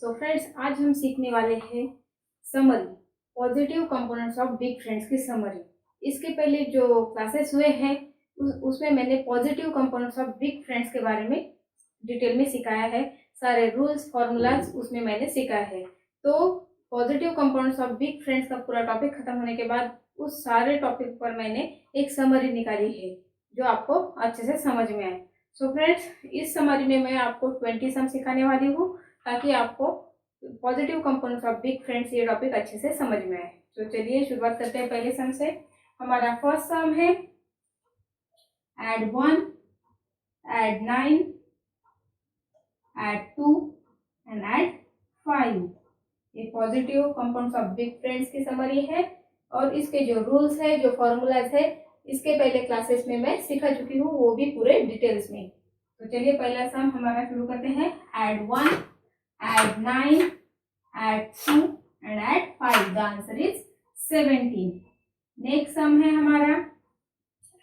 So friends, आज हम सीखने वाले हैं summary, positive components of big friends की समरी। इसके पहले जो क्लासेस हुए हैं उसमें मैंने positive components of big friends के बारे में डिटेल में सिखाया है। सारे रूल्स फॉर्मूलाज उसमें मैंने सिखाया है। तो positive components of big friends का पूरा टॉपिक खत्म होने के बाद उस सारे टॉपिक पर मैंने एक समरी निकाली है जो आपको अच्छे से समझ में आए। सो फ्रेंड्स, इस समरी में मैं आपको 20 सम सिखाने वाली हूँ ताकि आपको positive components of big friends ये टॉपिक अच्छे से समझ में आए। तो चलिए शुरुआत करते हैं पहले सम से। हमारा फर्स्ट सम है add 1, add 9, add 2 and add 5। ये positive compounds of big friends की समरी है और इसके जो रूल्स है, जो फॉर्मूलाज है, इसके पहले क्लासेस में मैं सिखा चुकी हूँ, वो भी पूरे डिटेल्स में। तो चलिए पहला सम हमारा शुरू करते हैं। add 1, add 9, add 2 and add 5। The answer is 17। Next sum है हमारा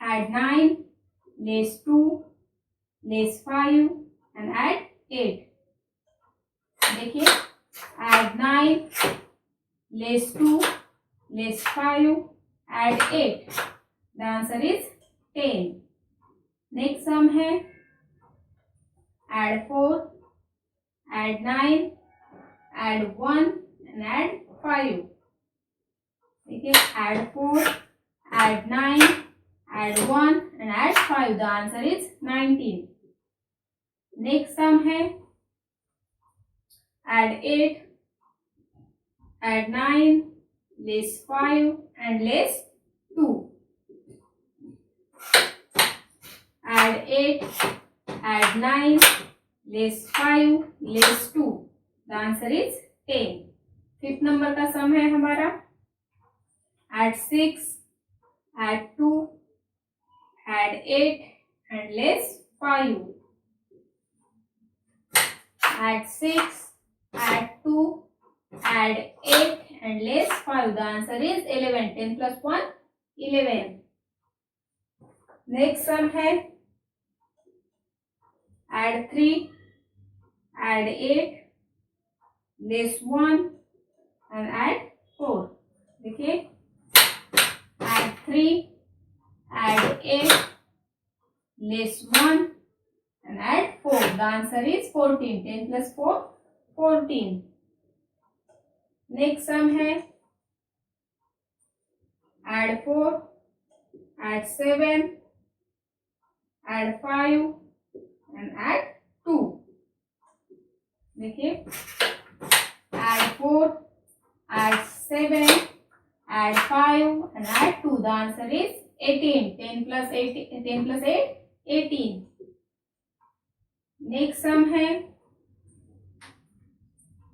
add 9, less 2, less 5 and add 8। देखिए add 9, less 2, less 5, add 8। The answer is 10। Next sum है add 4, add 9, add 1 and add 5। देखिए add 4, add 9, add 1 and add 5। The answer is 19। Next sum है add 8, add 9, less 5 and less 2। add 8, add 9, less 5, less 2। The answer is 10। Fifth number का सम है हमारा add 6, add 2, add 8 and less 5। add 6, add 2, add 8 and less 5। The answer is 11। 10 plus 1, 11। Next sum है add 3, add 8, less 1 and add 4। देखिए add 3, add 8, less 1 and add 4। The answer is 14। 10 plus 4, 14। Next sum है add 4, add 7, add 5 and add 2। देखिए add 4, add 7, add 5 and add 2। The answer is 18। 10 plus 8, 10 plus 8, 18। Next sum है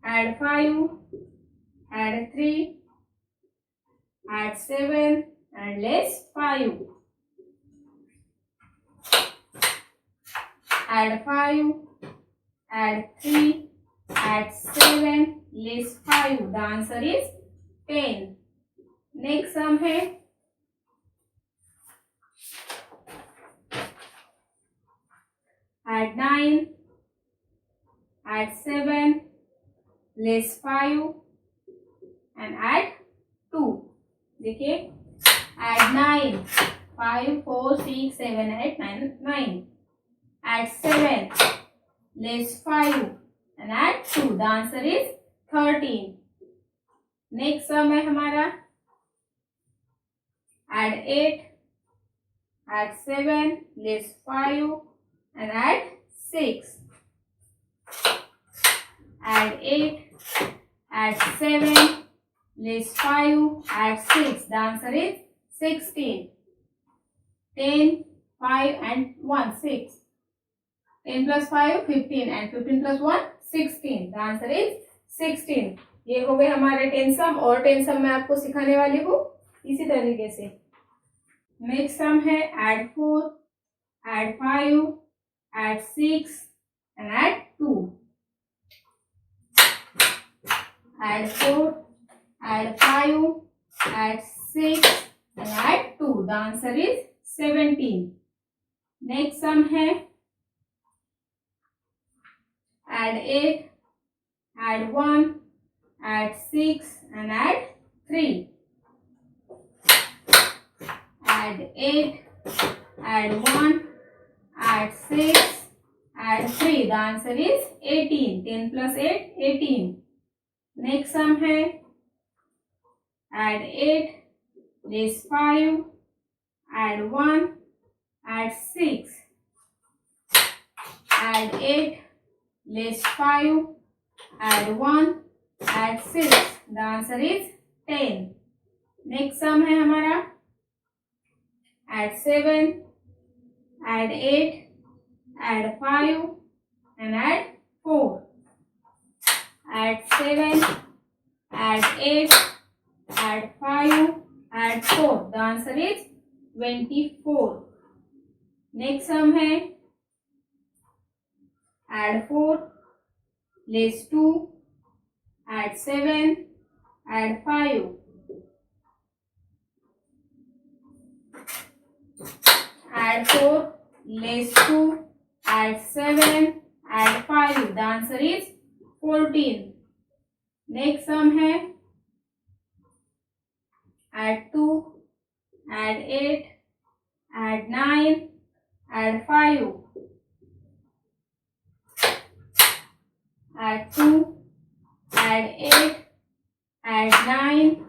add 5, add 3, add 7 and less 5। add 5, add 3, add 7, less 5। The answer is 10। Next sum है add 9, add 7, less 5 and add 2। देखिए add 9, 5, 4, 6, 7, 8, 9, 9। add 7, less 5 and add 2। The answer is 13। Next sum है हमारा add 8, add 7, less 5 and add 6। add 8, add 7, less 5, add 6। The answer is 16। 10, 5 and 1, 6। 10 plus 5, 15 and 15 plus 1, 16। The answer is 16। ये हो गए हमारे 10 सम और 10 सम मैं आपको सिखाने वाली हूँ इसी तरीके से। नेक्स्ट सम है add 4, add 5, add 6 and add 2। add 4, add 5, add 6 and add 2। The answer is 17। Next sum है add 8, add 1, add 6 and add 3. Add 8, add 1, add 6, add 3. The answer is 18. 10 plus 8, 18. Next sum है add 8, less 5, add 1, add 6. Add 8, less 5, add 1, add 6. The answer is 10. Next sum है हमारा add 7, add 8, add 5 and add 4. Add 7, add 8, add 5, add 4. The answer is 24. Next sum है add 4, less 2, add 7, add 5. Add 4, less 2, add 7, add 5. The answer is 14. Next sum है add 2, add 8, add 9, add 5. Add 2, add 8, add 9,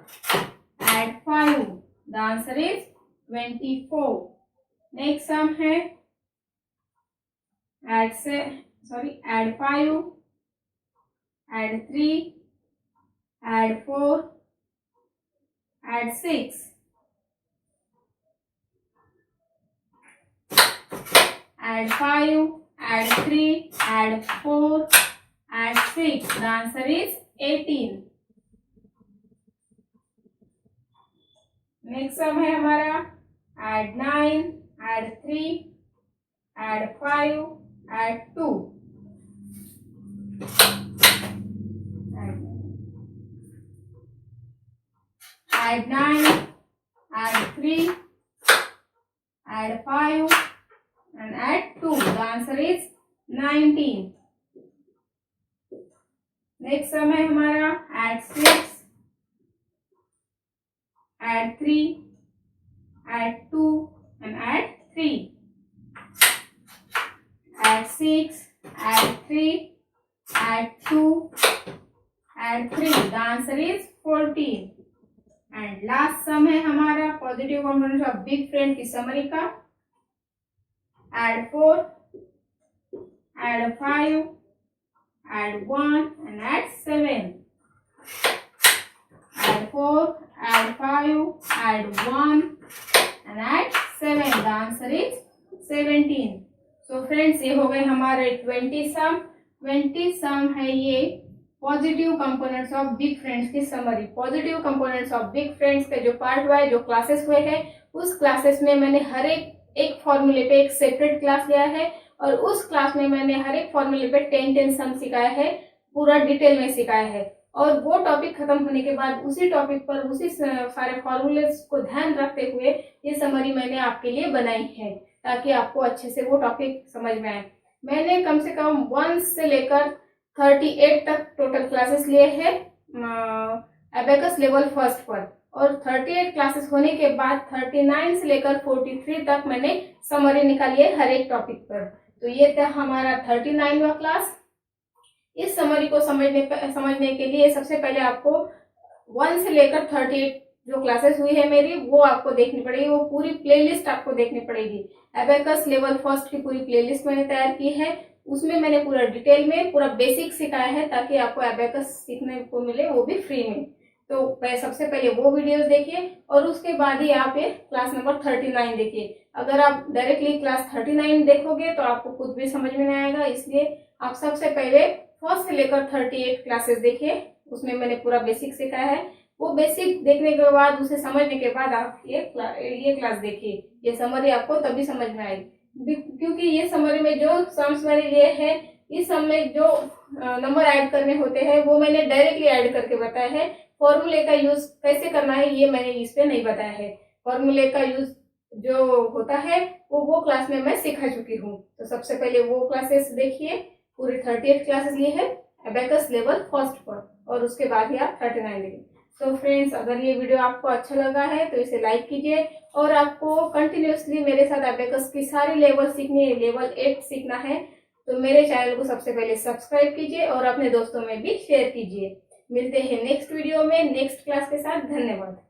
add 5. The answer is 24. Next sum है add 5, add 3, add 4, add 6. Add 5, add 3, add 4, add 6. The answer is 18. Next sum है हमारा add 9, add 3, add 5, add 2. Add 9, add 3, add 5 and add 2. The answer is 19. Next sum है हमारा add 6, add 3, add 2 and add 3. Add 6, add 3, add 2, add 3. The answer is 14. And last sum है हमारा positive components of big friend की summary का add 4, add 5, add 1 and add 7. Add 4, add 5, add 1 and add 7. The answer is 17. So friends, ये हो गए हमारे 20 सम। 20 sum है ये positive components of big friends की summary. Positive components of big friends के जो पार्ट वाइज जो क्लासेस हुए हैं, उस क्लासेस में मैंने हर एक फॉर्मूले पे एक सेपरेट क्लास लिया है और उस क्लास में मैंने हर एक फॉर्मूले पे 10 सम सिखाया है, पूरा डिटेल में सिखाया है। और वो टॉपिक खत्म होने के बाद उसी टॉपिक पर उसी सारे फॉर्मूलेस को ध्यान रखते हुए ये समरी मैंने आपके लिए बनाई है ताकि आपको अच्छे से वो टॉपिक समझ में आए। मैंने कम से कम 1 से लेकर 38 तक टोटल क्लासेस लिए हैं एबेकस लेवल फर्स्ट पर, और 38 क्लासेस होने के बाद 39 से लेकर 43 तक मैंने समरी निकाली है हर एक टॉपिक पर। तो ये था हमारा 39वां क्लास। इस समरी को समझने के लिए सबसे पहले आपको 1 से लेकर 38 जो क्लासेस हुई है मेरी वो आपको देखनी पड़ेगी, वो पूरी प्लेलिस्ट आपको देखनी पड़ेगी। एबेकस लेवल फर्स्ट की पूरी प्लेलिस्ट मैंने तैयार की है, उसमें मैंने पूरा डिटेल में पूरा बेसिक सिखाया है ताकि आपको एबेकस सीखने को मिले, वो भी फ्री में। तो सबसे पहले वो वीडियोस देखिए और उसके बाद ही आप ये क्लास नंबर 39 देखिए। अगर आप डायरेक्टली क्लास 39 देखोगे तो आपको कुछ भी समझ में नहीं आएगा, इसलिए आप सबसे पहले फर्स्ट से लेकर 38 क्लासेस देखिए, उसमें मैंने पूरा बेसिक सिखाया है। वो बेसिक देखने के बाद, उसे समझने के बाद आप ये क्लास देखिए। ये समरी आपको तभी समझ में आएगी, क्योंकि ये समरी में जो सम्स मैंने लिए हैं, इस सम में जो नंबर ऐड करने होते हैं वो मैंने डायरेक्टली ऐड करके बताया है। फॉर्मूले का यूज कैसे करना है ये मैंने इस पे नहीं बताया है। फॉर्मूले का यूज जो होता है वो क्लास में मैं सिखा चुकी हूँ। तो सबसे पहले वो क्लासेस देखिए, पूरी 38 क्लासेस लिए है एबेकस लेवल फर्स्ट पर, और उसके बाद ही आप 39 डिग्री। तो फ्रेंड्स, अगर ये वीडियो आपको अच्छा लगा है तो इसे लाइक कीजिए, और आपको कंटिन्यूसली मेरे साथ एबेकस की सारी लेवल सीखनी है, लेवल 8 सीखना है, तो मेरे चैनल को सबसे पहले सब्सक्राइब कीजिए और अपने दोस्तों में भी शेयर कीजिए। मिलते हैं नेक्स्ट वीडियो में नेक्स्ट क्लास के साथ। धन्यवाद।